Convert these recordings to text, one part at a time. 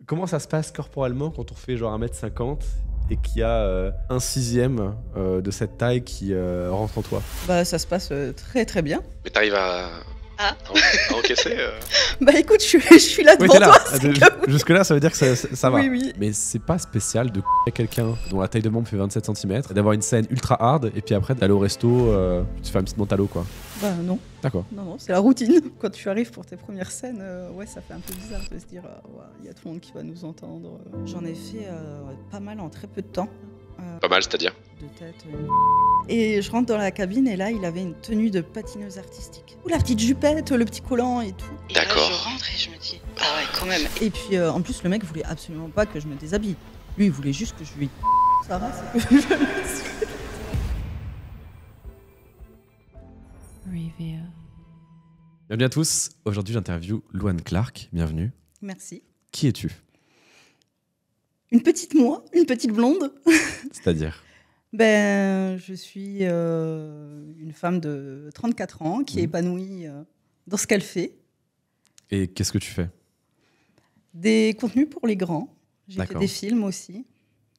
Comment ça se passe corporellement quand on fait genre 1m50 et qu'il y a un sixième de cette taille qui rentre en toi? Bah ça se passe très très bien. Mais t'arrives à encaisser Bah écoute, je suis là devant toi. Jusque-là, ça veut dire que ça va. Oui, oui. Mais c'est pas spécial de quelqu'un dont la taille de membre fait 27 cm, d'avoir une scène ultra hard et puis après d'aller au resto, tu fais un petit mentalo quoi. Bah non. D'accord. Non, c'est la routine. Quand tu arrives pour tes premières scènes, ouais, ça fait un peu bizarre de se dire, il y a tout le monde qui va nous entendre. J'en ai fait pas mal en très peu de temps. Pas mal, c'est-à-dire De tête. Et je rentre dans la cabine et là, il avait une tenue de patineuse artistique. Ou la petite jupette, le petit collant et tout. Et D'accord. là, je rentre et je me dis, ah ouais, quand même. Et puis en plus, le mec voulait absolument pas que je me déshabille. Lui, il voulait juste que je lui sa race et que je me suis... Reveal. Bienvenue à tous. Aujourd'hui, j'interviewe Louane Clark. Bienvenue. Merci. Qui es-tu? Une petite moi, une petite blonde. C'est-à-dire? Ben, je suis une femme de 34 ans qui est épanouie dans ce qu'elle fait. Et qu'est-ce que tu fais? Des contenus pour les grands. J'ai fait D'accord. des films aussi.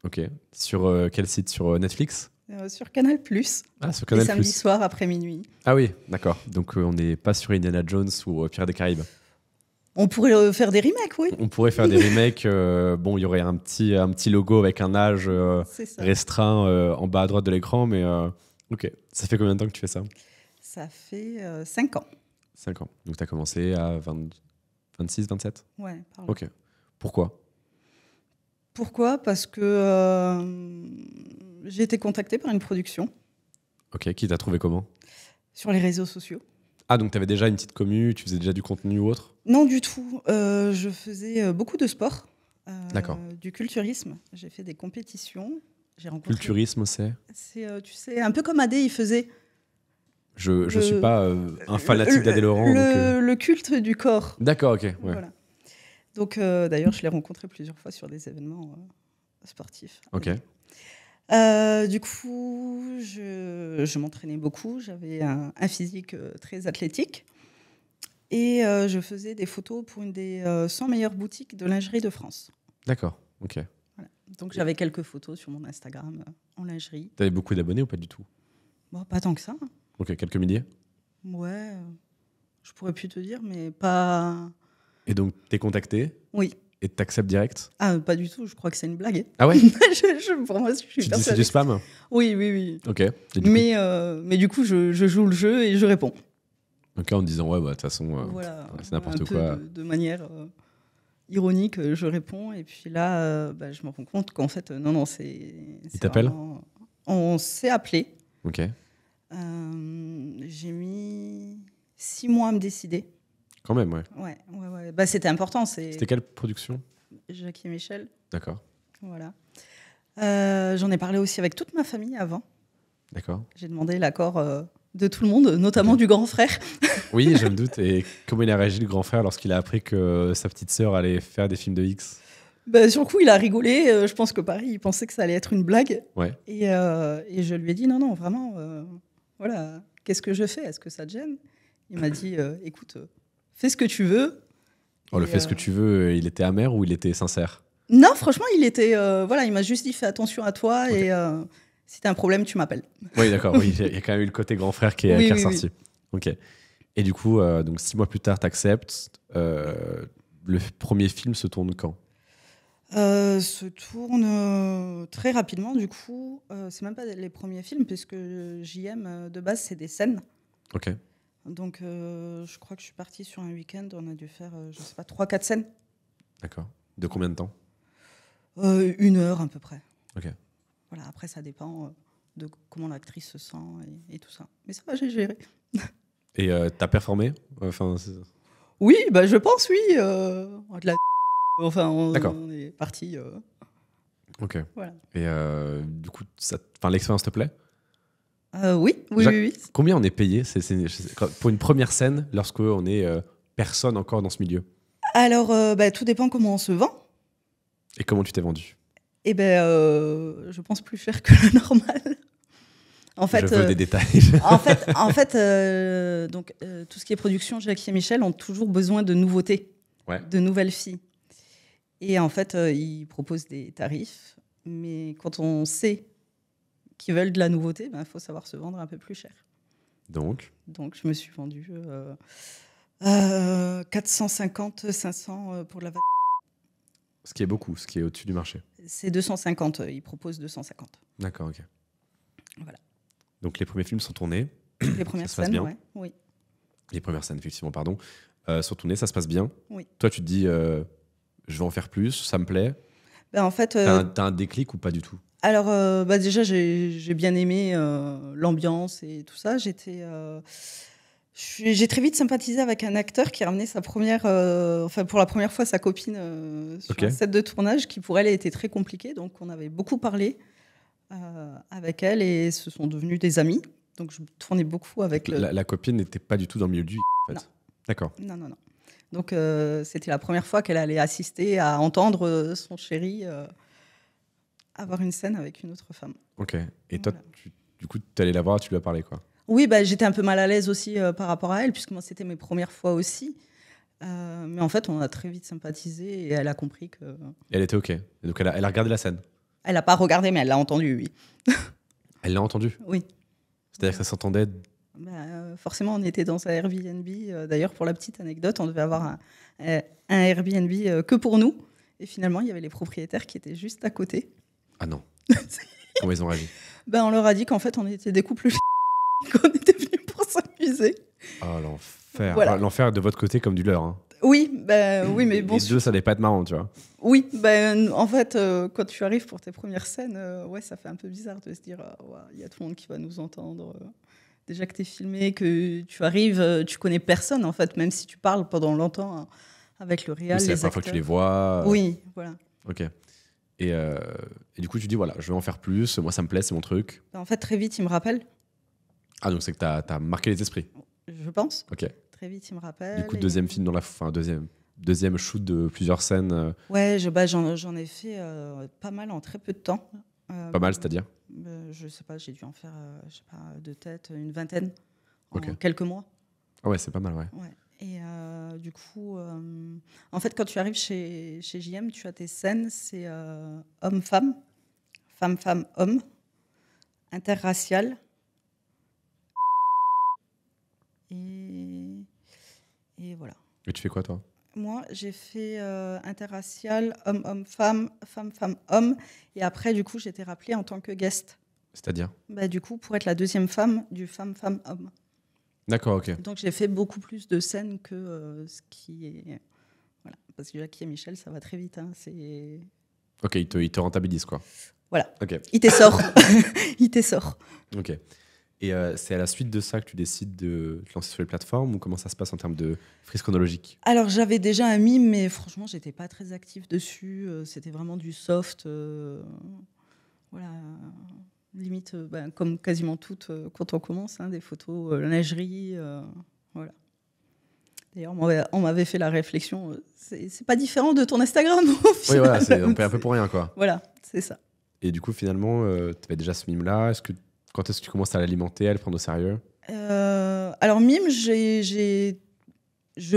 Ok. Sur quel site? Sur Netflix? Sur Canal+. Ah, sur Les Canal+. samedis soirs après minuit. Ah oui, d'accord. Donc on n'est pas sur Indiana Jones ou Pirates des Caraïbes. On pourrait faire des remakes, oui. On pourrait faire des remakes. Bon, il y aurait un petit logo avec un âge C'est ça. restreint en bas à droite de l'écran, mais ok. Ça fait combien de temps que tu fais ça? Ça fait 5 ans. 5 ans. Donc tu as commencé à 26, 27? Ouais, par là. Ok. Pourquoi? Pourquoi? Parce que j'ai été contactée par une production Ok. Qui t'a trouvé comment? sur les réseaux sociaux. Ah, donc tu avais déjà une petite commu, tu faisais déjà du contenu ou autre? Non, du tout. Je faisais beaucoup de sport. D'accord. Du culturisme. J'ai fait des compétitions. J'ai rencontré... Culturisme, c'est? C'est, tu sais, un peu comme Adé, il faisait. Je suis pas un fanatique d'Adé Laurent. Le culte du corps. D'accord, ok. Ouais. Voilà. Donc, d'ailleurs, je l'ai rencontré plusieurs fois sur des événements sportifs. Ok. Du coup, je m'entraînais beaucoup. J'avais un physique très athlétique. Et je faisais des photos pour une des 100 meilleures boutiques de lingerie de France. D'accord, ok. Voilà. Donc, j'avais quelques photos sur mon Instagram en lingerie. T'avais beaucoup d'abonnés ou pas du tout? Bon, pas tant que ça. Ok, quelques milliers. Ouais, je pourrais plus te dire, mais pas... Et donc, t'es contacté Oui. et t'acceptes direct? Ah, pas du tout, je crois que c'est une blague. Ah ouais? Pour moi, je suis Tu dis c'est persuadée. du spam? Oui, oui, oui. Ok. Et du coup- Mais du coup, je joue le jeu et je réponds. Ok, en disant, ouais, bah, de toute façon, Voilà, c'est n'importe un peu quoi. de manière ironique, je réponds. Et puis là, je me rends compte qu'en fait, non, c'est... Il t'appelle? vraiment... On s'est appelé. Ok. J'ai mis 6 mois à me décider. Quand même, ouais. Ouais. Bah, c'était important. C'était quelle production? Jackie et Michel. D'accord. Voilà. J'en ai parlé aussi avec toute ma famille avant. D'accord. J'ai demandé l'accord de tout le monde, notamment du grand frère. Oui, je me doute. Et comment il a réagi, le grand frère, lorsqu'il a appris que sa petite sœur allait faire des films de X? Bah, sur le coup, il a rigolé. Je pense que pareil, il pensait que ça allait être une blague. Ouais. Et je lui ai dit non, vraiment, voilà, qu'est-ce que je fais? Est-ce que ça te gêne? Il m'a dit écoute, fais ce que tu veux. Oh, le fais ce que tu veux, il était amer ou il était sincère? Non, franchement, il était. Voilà, il m'a juste dit fais attention à toi Ok. et si t'as un problème, tu m'appelles. Oui, d'accord. Oui, il y a quand même eu le côté grand frère qui est, Oui, qui est oui, ressorti. Ok. Et du coup, donc 6 mois plus tard, t'acceptes. Le premier film se tourne quand? Se tourne très rapidement, du coup. C'est même pas les premiers films, puisque JM, de base, c'est des scènes. Ok. Donc, je crois que je suis partie sur un week-end, on a dû faire, je sais pas, 3-4 scènes. D'accord. De combien de temps? 1 heure à peu près. Ok. Voilà, après, ça dépend de comment l'actrice se sent et tout ça. Mais ça va, j'ai géré. Et t'as performé? Enfin, Oui, bah, je pense, oui. De la... Enfin, D'accord. on est parti. ok. Voilà. Et du coup, l'expérience te plaît? Oui. Combien on est payé pour une première scène lorsqu'on est personne encore dans ce milieu? Alors, tout dépend comment on se vend. Et comment tu t'es vendu? Eh ben, je pense plus cher que le normal. En fait, Je veux des détails. en fait, donc, tout ce qui est production, Jackie et Michel ont toujours besoin de nouveautés, Ouais. de nouvelles filles. Et en fait, ils proposent des tarifs, mais quand on sait qu'ils veulent de la nouveauté, il faut savoir se vendre un peu plus cher. Donc, je me suis vendue 450, 500 pour la ce qui est beaucoup, ce qui est au-dessus du marché. C'est 250, ils proposent 250. D'accord, ok. Voilà. Donc les premiers films sont tournés. Les premières Ça se passe scènes, bien. ouais, oui. Les premières scènes, effectivement, pardon. Sont tournées, ça se passe bien. Oui. Toi, tu te dis, je vais en faire plus, ça me plaît. En fait, T'as un déclic ou pas du tout? alors, déjà, j'ai bien aimé l'ambiance et tout ça. J'ai très vite sympathisé avec un acteur qui a ramené pour la première fois sa copine sur un set de tournage qui, pour elle, était très compliqué. Donc, on avait beaucoup parlé avec elle et se sont devenus des amis. Donc, je tournais beaucoup avec... La copine n'était pas du tout dans le milieu du en fait. Non. D'accord. Non. Donc, c'était la première fois qu'elle allait assister à entendre son chéri avoir une scène avec une autre femme. Ok. Et toi, Voilà. du coup, tu allé la voir, tu lui as parlé, quoi. Oui, j'étais un peu mal à l'aise aussi par rapport à elle, puisque moi, c'était mes premières fois aussi. Mais en fait, on a très vite sympathisé et elle a compris que... Et elle était ok. Et donc, elle a regardé la scène. Elle n'a pas regardé, mais elle l'a entendu, oui. Elle l'a entendu. Oui. C'est-à-dire que ça s'entendait. Forcément, on était dans un Airbnb. D'ailleurs, pour la petite anecdote, on devait avoir un Airbnb que pour nous. Et finalement, il y avait les propriétaires qui étaient juste à côté. Ah non. Comment ils ont réagi? On leur a dit qu'en fait, on était des couples qu'on était venus pour s'amuser. Oh, l'enfer. Voilà. Enfin, l'enfer de votre côté comme du leur. Hein. Oui, oui, mais bon. Les deux, ça allait pas être marrant, tu vois. Oui, en fait, quand tu arrives pour tes premières scènes, ça fait un peu bizarre de se dire il y a tout le monde qui va nous entendre. Déjà que tu es filmé, que tu arrives, tu connais personne, en fait, même si tu parles pendant longtemps avec le réal, c'est les la première fois que tu les vois. Oui, voilà. Ok. Et du coup, tu dis, voilà, je vais en faire plus, moi ça me plaît, c'est mon truc. En fait, très vite, il me rappelle. Ah, donc c'est que t'as marqué les esprits. Je pense. Ok. Très vite, il me rappelle. Du coup, deuxième film deuxième shoot de plusieurs scènes. Ouais, j'en ai fait pas mal en très peu de temps. Pas mal, c'est-à-dire? Je sais pas, j'ai dû en faire, de tête, une vingtaine en Ok. quelques mois. Ah ouais, c'est pas mal, ouais. Et du coup, en fait, quand tu arrives chez JM, tu as tes scènes, c'est homme-femme, femme-femme-homme, interracial. Et voilà. Et tu fais quoi, toi? Moi, j'ai fait interracial, homme-homme-femme, femme-femme-homme. Et après, du coup, j'ai été rappelée en tant que guest. C'est-à-dire? Du coup, pour être la deuxième femme du femme-femme-homme. D'accord, ok. Donc, j'ai fait beaucoup plus de scènes que ce qui est... Voilà. Parce que Jackie et Michel, ça va très vite. Hein. C'est... Ok, il te rentabilise, quoi. Voilà. Ok. Il t'essort. Il t'essort. Ok. Et c'est à la suite de ça que tu décides de te lancer sur les plateformes ou comment ça se passe en termes de frise chronologique? Alors, j'avais déjà un mime, mais franchement, j'étais pas très active dessus. C'était vraiment du soft. Voilà. Limite, comme quasiment toutes quand on commence, hein, des photos lingerie. Voilà. D'ailleurs, on m'avait fait la réflexion. C'est pas différent de ton Instagram, au final. Oui, voilà, on paye un peu pour rien, quoi. Voilà, c'est ça. Et du coup, finalement, tu avais déjà ce mime-là. Quand est-ce que tu commences à l'alimenter, à le prendre au sérieux? Alors, mime, je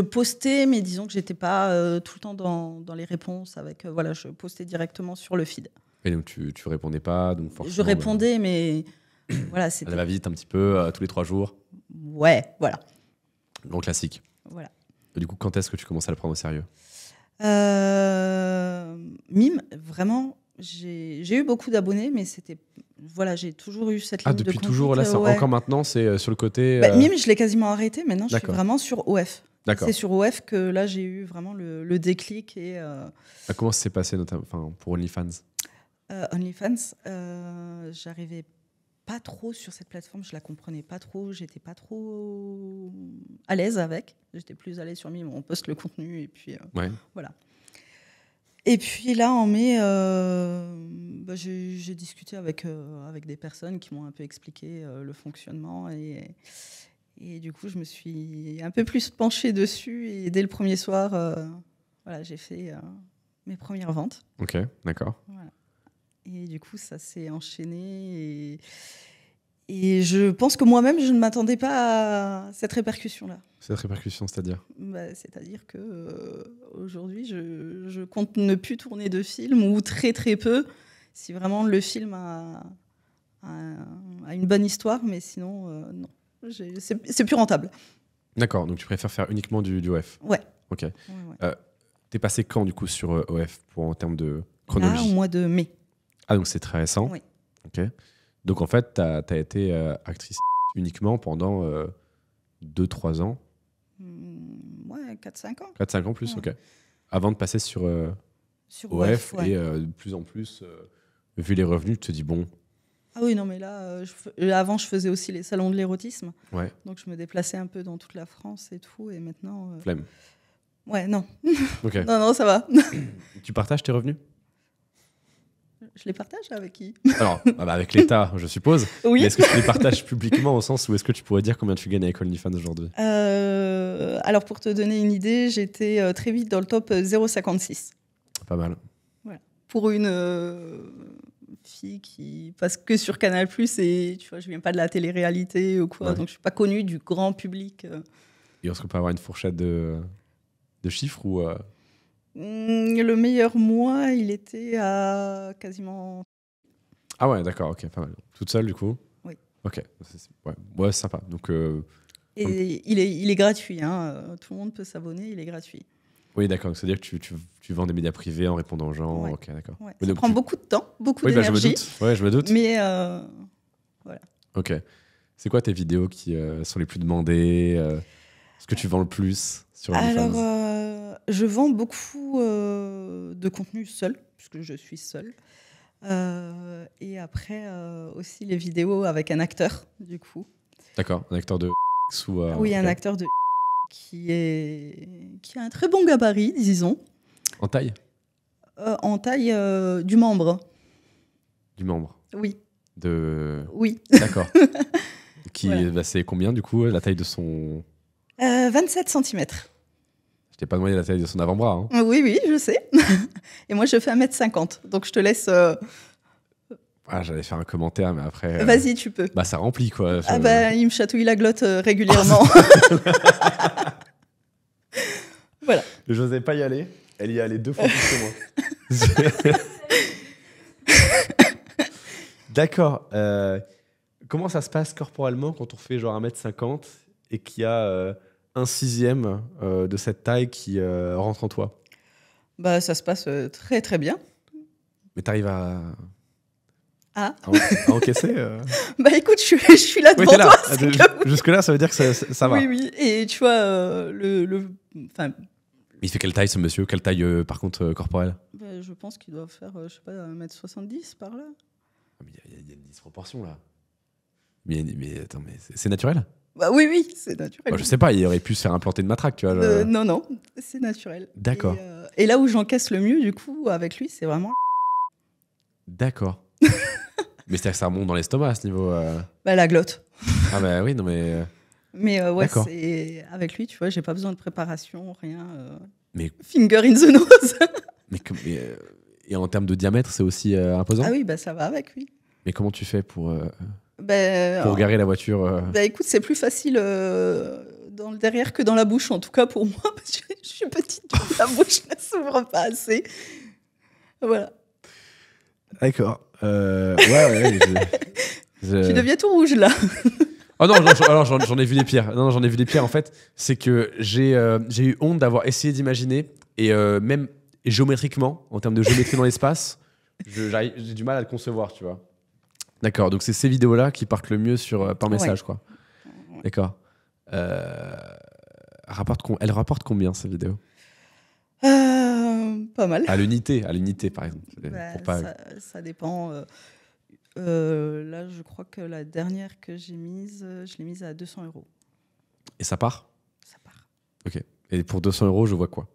postais, mais disons que j'étais pas tout le temps dans les réponses. Je postais directement sur le feed. Et donc, tu répondais pas, donc forcément... Je répondais, mais voilà, c'était... Elle va vite un petit peu, tous les 3 jours. Ouais, voilà. Grand classique. Voilà. Et du coup, quand est-ce que tu commences à le prendre au sérieux? Mime, vraiment, j'ai eu beaucoup d'abonnés, mais c'était... Voilà, j'ai toujours eu cette ligne de depuis conduite, toujours, là, ouais. encore maintenant, c'est sur le côté... Mime, je l'ai quasiment arrêté, maintenant je suis D'accord. vraiment sur OF. D'accord. C'est sur OF que là, j'ai eu vraiment le déclic. Et, comment ça s'est passé, notamment pour OnlyFans? OnlyFans, j'arrivais pas trop sur cette plateforme, je la comprenais pas trop, j'étais pas trop à l'aise avec. J'étais plus à l'aise sur Mime, on poste le contenu et puis voilà. Et puis là, en mai, j'ai discuté avec des personnes qui m'ont un peu expliqué le fonctionnement et du coup, je me suis un peu plus penchée dessus et dès le premier soir, j'ai fait mes premières ventes. Ok, d'accord. Voilà. Et du coup, ça s'est enchaîné Et je pense que moi-même, je ne m'attendais pas à cette répercussion-là. Cette répercussion, c'est-à-dire C'est-à-dire que aujourd'hui, je compte ne plus tourner de film ou très très peu, si vraiment le film a une bonne histoire, mais sinon, non. C'est plus rentable. D'accord, donc tu préfères faire uniquement du OF. Ouais. Ok. Ouais. T'es passé quand, du coup, sur OF en termes de chronologie? Là, au mois de mai. Ah, donc c'est très récent. Oui. Ok. Donc en fait, t'as été actrice uniquement pendant 2-3 ans. Ouais, 4-5 ans. 4-5 ans plus, Ouais. ok. Avant de passer sur OF, ouais. et de plus en plus, vu les revenus, tu te dis bon. Ah oui, non, mais là, avant, je faisais aussi les salons de l'érotisme. Ouais. Donc, je me déplaçais un peu dans toute la France et tout. Et maintenant. Flemme. Ouais, non. Ok. Non, ça va. Tu partages tes revenus? Je les partage avec qui? Alors, avec l'État, je suppose. Oui. Mais est-ce que tu les partages publiquement au sens où est-ce que tu pourrais dire combien tu gagnes avec OnlyFans aujourd'hui? Alors, pour te donner une idée, j'étais très vite dans le top 0,56. Pas mal. Voilà. Pour une fille qui passe que sur Canal+, et tu vois, je viens pas de la télé-réalité ou quoi, Ouais. donc je suis pas connue du grand public. Et est-ce qu'on peut avoir une fourchette de chiffres ou Le meilleur mois, il était à quasiment... Ah ouais, d'accord, ok, pas mal. Toute seule, du coup? Oui. Ok, ouais, sympa. Donc, Et il est gratuit, hein. Tout le monde peut s'abonner, il est gratuit. oui, d'accord. C'est-à-dire que tu vends des médias privés en répondant aux gens. Ouais. Ok, d'accord. Ouais. Mais Ça donc, prend beaucoup de temps, beaucoup Oui, je me d'énergie. doute. Ouais, je me doute. Mais voilà. Ok. C'est quoi tes vidéos qui sont les plus demandées ce que tu vends le plus sur OnlyFans? Alors, je vends beaucoup de contenu seul, puisque je suis seule. Et après, aussi les vidéos avec un acteur, du coup. D'accord, un acteur de ou Oui, un ok. acteur qui a un très bon gabarit, disons, En taille en taille du membre. du membre. Oui, Oui, oui. d'accord. Voilà. C'est combien du coup la taille de son... 27 cm. Je t'ai pas demandé la taille de son avant-bras. Hein. Oui, je sais. Et moi, je fais 1m50. Donc, je te laisse... Ah, j'allais faire un commentaire, mais après... Vas-y, tu peux. Bah ça remplit quoi. Ah bah, il me chatouille la glotte régulièrement. Voilà. Je n'osais pas y aller. Elle y est allée 2 fois plus que moi. D'accord. Comment ça se passe corporellement quand on fait genre 1m50 et qu'il y a 1/6 de cette taille qui rentre en toi? Bah, ça se passe très, très bien. Mais t'arrives à encaisser Bah, écoute, je suis là Oui, devant t'es là. toi. c'est que- Jusque-là, ça veut dire que ça va. Oui. Et tu vois, enfin, Il fait quelle taille ce monsieur? Quelle taille par contre corporelle? bah, je pense qu'il doit faire, je sais pas, 1m70 par là. Ah, mais il y a une disproportion là. Mais attends, mais c'est naturel? Bah, oui, c'est naturel. Bah, je sais pas, il aurait pu se faire implanter une matraque, tu vois. Non, c'est naturel. D'accord. Et là où j'encaisse le mieux, du coup, avec lui, c'est vraiment D'accord. Mais c'est-à-dire que ça remonte dans l'estomac à ce niveau. la glotte. Ah bah oui, non mais... Mais ouais, D'accord. c'est avec lui, tu vois, j'ai pas besoin de préparation, rien. Mais- Finger in the nose. Et en termes de diamètre, c'est aussi imposant? Ah oui, bah ça va avec lui. Mais comment tu fais pour Ben, garer la voiture bah écoute, c'est plus facile dans le derrière que dans la bouche, en tout cas pour moi, parce que je suis petite, donc la bouche ne s'ouvre pas assez. Voilà. D'accord. Ouais. Tu deviens tout rouge là. Oh non, alors j'en ai vu des pires. Non, j'en ai vu des pires en fait. C'est que j'ai eu honte d'avoir essayé d'imaginer et même géométriquement, en termes de géométrie dans l'espace, j'ai du mal à le concevoir, tu vois. D'accord, donc c'est ces vidéos-là qui partent le mieux par message, quoi. D'accord. Elle rapporte combien ces vidéos? Pas mal. À l'unité, par exemple. Bah, Pour pas- ça dépend. Là, je crois que la dernière que j'ai mise, je l'ai mise à 200 €. Et ça part? Ça part. Ok. Et pour 200 €, je vois quoi?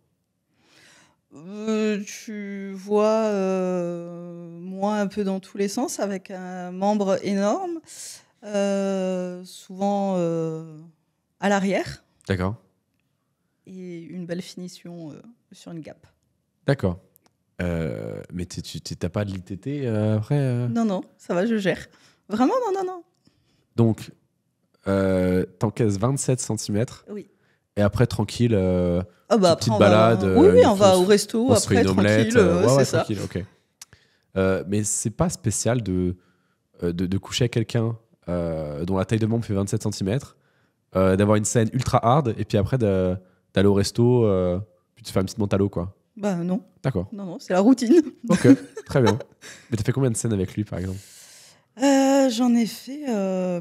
Tu vois moi un peu dans tous les sens avec un membre énorme, souvent à l'arrière D'accord. et une belle finition sur une gape. D'accord. Mais tu t'as pas de l'ITT après Non, ça va, je gère. Vraiment, non. Donc, t'encaisses 27 cm. Oui. Et après, tranquille, Après, petite balade. Oui, on va au resto, on se fait après, une omelette. tranquille, c'est ça. Tranquille, ok. Mais c'est pas spécial de coucher avec quelqu'un dont la taille de membre fait 27 cm, d'avoir une scène ultra hard, et puis après d'aller au resto, puis de faire une petite mentalo, quoi. Bah non. D'accord. Non, c'est la routine. Ok, très bien. Mais t'as fait combien de scènes avec lui, par exemple? J'en ai fait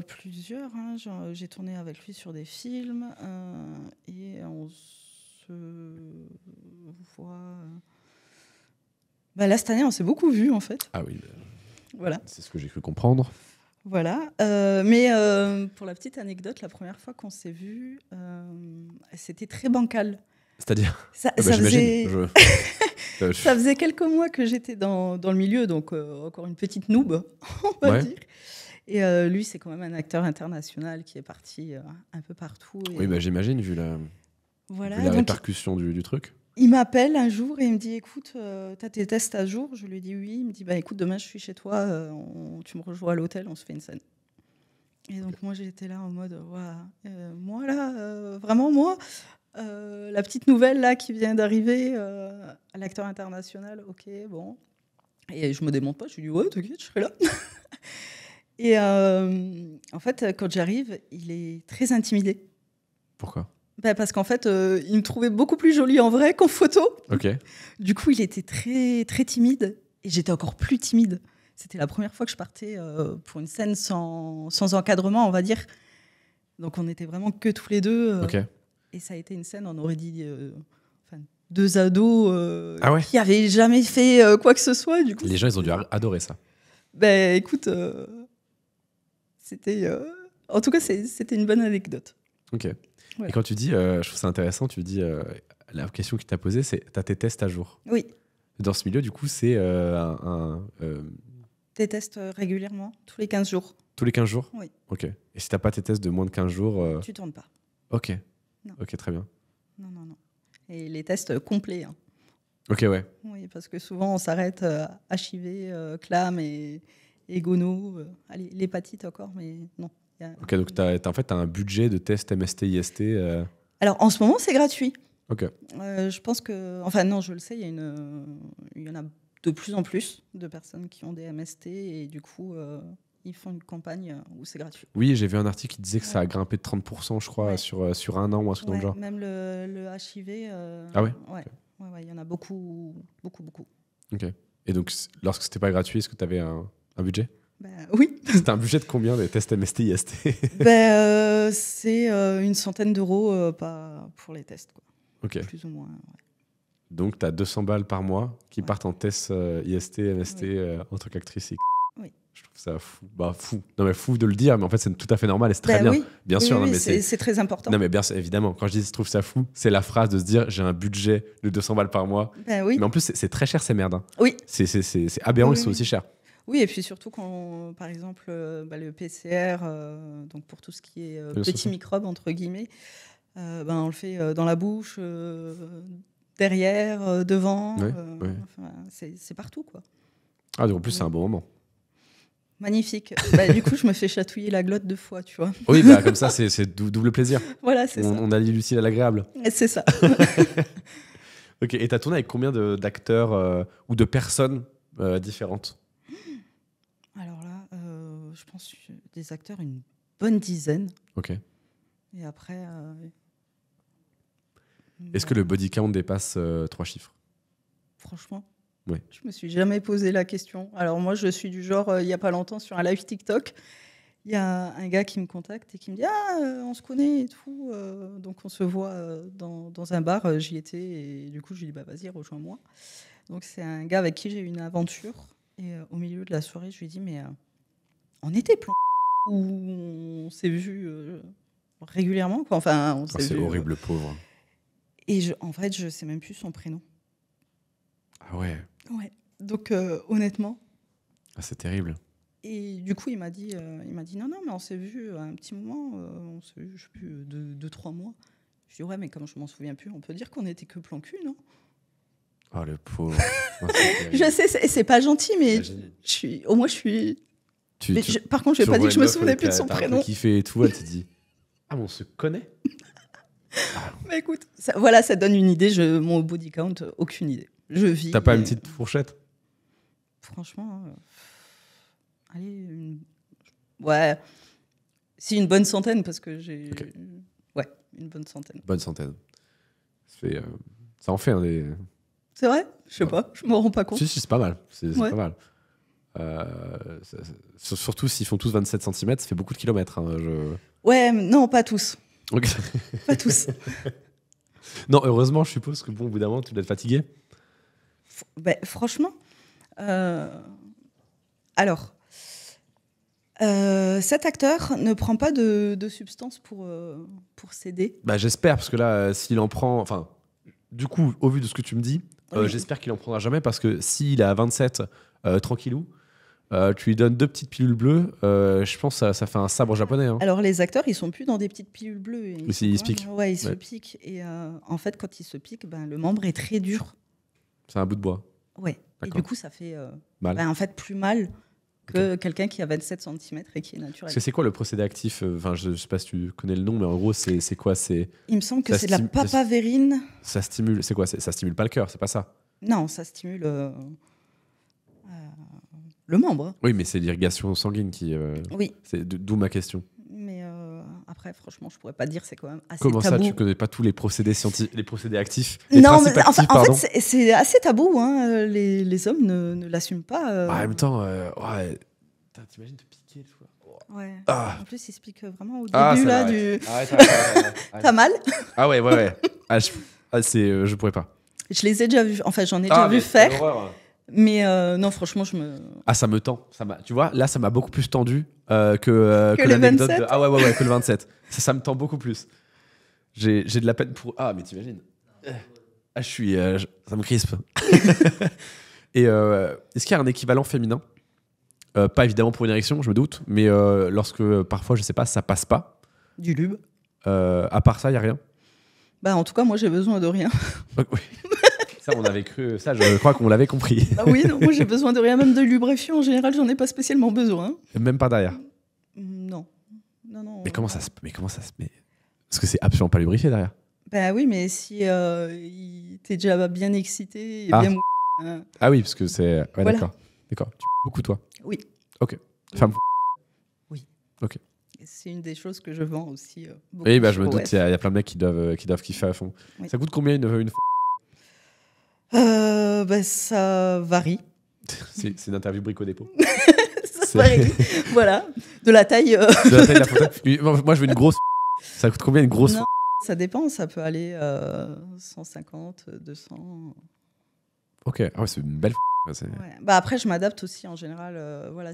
plusieurs. Hein. J'ai tourné avec lui sur des films et on se voit. Là, cette année, on s'est beaucoup vus en fait. Ah oui, Voilà. c'est ce que j'ai cru comprendre. Voilà. Mais pour la petite anecdote, la première fois qu'on s'est vus, c'était très bancal. C'est-à-dire Ça j'imagine. Ça faisait quelques mois que j'étais dans le milieu, donc encore une petite noob, on va dire. Et lui, c'est quand même un acteur international qui est parti un peu partout. Et, oui, j'imagine, vu la répercussion du truc. Il m'appelle un jour et il me dit, écoute, t'as tes tests à jour? Je lui dis oui. Il me dit, écoute, demain, je suis chez toi, tu me rejoins à l'hôtel, on se fait une scène. Et donc, moi, j'étais là en mode, moi, là, vraiment, moi la petite nouvelle là qui vient d'arriver, à l'acteur international, ok, bon. Et je me démonte pas, je lui dis ouais, t'inquiète, je serai là. Et en fait, quand j'arrive, il est très intimidé. Pourquoi? Parce qu'en fait, il me trouvait beaucoup plus jolie en vrai qu'en photo. Ok. Du coup, il était très, très timide et j'étais encore plus timide. C'était la première fois que je partais pour une scène sans encadrement, on va dire. Donc, on n'était vraiment que tous les deux. Ok. Et ça a été une scène, on aurait dit deux ados ah ouais, qui n'avaient jamais fait quoi que ce soit. Du coup, les gens, ils ont dû adorer ça. Écoute, c'était... en tout cas, c'était une bonne anecdote. Ok. Voilà. Et quand tu dis, je trouve ça intéressant, tu dis, la question qu'il t'a posée, c'est, t'as tes tests à jour? Oui. Dans ce milieu, du coup, c'est Tes tests régulièrement, tous les 15 jours. Tous les 15 jours? Oui. Ok. Et si t'as pas tes tests de moins de 15 jours... Tu tournes pas. Ok. Non. Ok, très bien. Non. Et les tests complets. Hein. Ok, ouais. Oui, parce que souvent, on s'arrête à HIV, Clam et Gono. Allez, l'hépatite encore, mais non. Ok, donc en fait, t'as un budget de tests MST, IST. Alors, en ce moment, c'est gratuit. Ok. Je pense que... Enfin, non, je le sais, il y en a de plus en plus de personnes qui ont des MST et du coup... ils font une campagne où c'est gratuit. Oui, j'ai vu un article qui disait que ça a grimpé de 30%, je crois, sur un an ou un truc dans le genre. Même le HIV. Ah ouais? Ouais, il y en a beaucoup. Ok. Et donc, lorsque c'était pas gratuit, est-ce que tu avais un budget? Oui. C'était un budget de combien des tests MST, IST? C'est une centaine d'euros pour les tests. Quoi. Ok. Plus ou moins. Ouais. Donc, tu as 200 balles par mois qui partent en tests IST, MST, en tant qu'actrice. Oui. Je trouve ça fou. Fou. Non, mais fou de le dire, mais en fait, c'est tout à fait normal et c'est très bien. Oui. Bien oui, sûr. Oui, non, mais c'est très important. Non, mais bien évidemment, quand je dis je trouve ça fou, c'est la phrase de se dire j'ai un budget de 200 balles par mois. Oui. Mais en plus, c'est très cher ces merdes. Hein. Oui. C'est aberrant que c'est aussi cher. Oui, et puis surtout quand, par exemple, le PCR, donc pour tout ce qui est petits microbes, entre guillemets, on le fait dans la bouche, derrière, devant. Oui. Enfin, c'est partout, quoi. Ah, donc en plus, c'est un bon moment. Magnifique. Du coup, je me fais chatouiller la glotte 2 fois, tu vois. Oui, comme ça, c'est double plaisir. Voilà, c'est ça. On allie l'utile à l'agréable. C'est ça. Ok, et t'as tourné avec combien d'acteurs ou de personnes différentes? Alors là, je pense des acteurs, une bonne dizaine. Ok. Et après... Est-ce que le body count dépasse 3 chiffres? Franchement, oui. Je me suis jamais posé la question. Alors moi, je suis du genre, il y a pas longtemps, sur un live TikTok, il y a un gars qui me contacte et qui me dit on se connaît et tout. Donc on se voit dans un bar, j'y étais et du coup je lui dis vas-y, rejoins-moi. Donc c'est un gars avec qui j'ai eu une aventure et au milieu de la soirée, je lui dis mais on était plan ou on s'est vu régulièrement quoi. Enfin, c'est horrible, pauvre. Et en fait, je sais même plus son prénom. Ah ouais. Ouais. Donc honnêtement. Ah, c'est terrible. Et du coup, il m'a dit non, mais on s'est vu un petit moment, on s'est vu, je sais plus, 2-3 mois. Je dis ouais, mais comme je m'en souviens plus, on peut dire qu'on était que plan cul, non? Oh le pauvre. Je sais, c'est pas gentil, mais au moins je suis. Par contre, je vais pas dire que je me souvenais plus de son prénom. Qui fait tout, elle te dit ah, mais on se connaît. Mais écoute, ça donne une idée. Mon body count, aucune idée. Je vis. T'as pas une petite fourchette? Franchement, allez, ouais, si une bonne centaine, parce que j'ai. Okay. Ouais, une bonne centaine. Bonne centaine. Ça en fait un des. C'est vrai? Je sais pas, je m'en rends pas compte. Si, c'est pas mal. C'est pas mal. Surtout s'ils font tous 27 cm, ça fait beaucoup de kilomètres. Hein, Ouais, non, pas tous. Okay. Pas tous. Non, heureusement, je suppose que bon, au bout d'un moment, tu dois être fatigué. Franchement, alors, cet acteur ne prend pas de substance pour s'aider. J'espère, parce que là, s'il en prend... Enfin, du coup, au vu de ce que tu me dis, oui. J'espère qu'il en prendra jamais, parce que s'il est à 27, tranquillou, tu lui donnes 2 petites pilules bleues, je pense que ça fait un sabre japonais. Hein. Alors, les acteurs, ils sont plus dans des petites pilules bleues. Ils se piquent. Ouais, ils se piquent. Et en fait, quand ils se piquent, le membre est très dur. C'est un bout de bois. Ouais. Et du coup, ça fait mal. En fait plus mal que quelqu'un qui a 27 cm et qui est naturel. Parce que c'est quoi le procédé actif? Je sais pas si tu connais le nom, mais en gros, c'est quoi? Il me semble que c'est de la papavérine. Ça stimule. C'est quoi? Ça stimule pas le cœur, c'est pas ça? Non, ça stimule le membre. Oui, mais c'est l'irrigation sanguine qui. Oui. D'où ma question. Mais après, franchement, je pourrais pas dire, c'est quand même assez tabou. Comment ça, tu connais pas tous les procédés scientifiques, les procédés actifs? Non, mais en fait, c'est assez tabou. Hein. Les hommes ne l'assument pas. En même temps, ouais. T'imagines te piquer, tu vois. Ouais. Ah. En plus, il se pique vraiment au début là du. Arrête. T'as mal? Ah ouais. Je pourrais pas. Je les ai déjà vus. Enfin, j'en ai déjà vu faire. Mais non, franchement, ça me tend. Tu vois, là, ça m'a beaucoup plus tendu que l'anecdote de... Ah ouais, que le 27. Ça me tend beaucoup plus. J'ai de la peine pour... Ah, mais t'imagines. Ça me crispe. Et est-ce qu'il y a un équivalent féminin? Pas évidemment pour une érection, je me doute, mais lorsque parfois, je sais pas, ça passe pas. Du lube. À part ça, il n'y a rien? En tout cas, moi, j'ai besoin de rien. Oui. Ça, on avait cru. Ça, je crois qu'on l'avait compris. Oui, non, moi, j'ai besoin de rien. Même de lubrifiant, en général, j'en ai pas spécialement besoin. Même pas derrière? Non. Mais comment ça se... Parce que c'est absolument pas lubrifié derrière. Oui, mais si t'es déjà bien excité et bien... Ah oui, parce que c'est... Ouais, voilà. D'accord. Tu beaucoup, toi? Oui. Ok. Femme. Oui. Ok. C'est une des choses que je vends aussi beaucoup. Oui, je me doute, il y a plein de mecs qui doivent kiffer à fond. Oui. Ça coûte combien une fois? Ça varie. C'est une interview Brico Dépôt. Ça varie. Voilà. De la taille. De la taille de la fontaine. Moi, je veux une grosse. Ça coûte combien une grosse? Non, ça dépend. Ça peut aller 150, 200. Ok. Ah ouais, c'est une belle. Ouais. Après, je m'adapte aussi en général.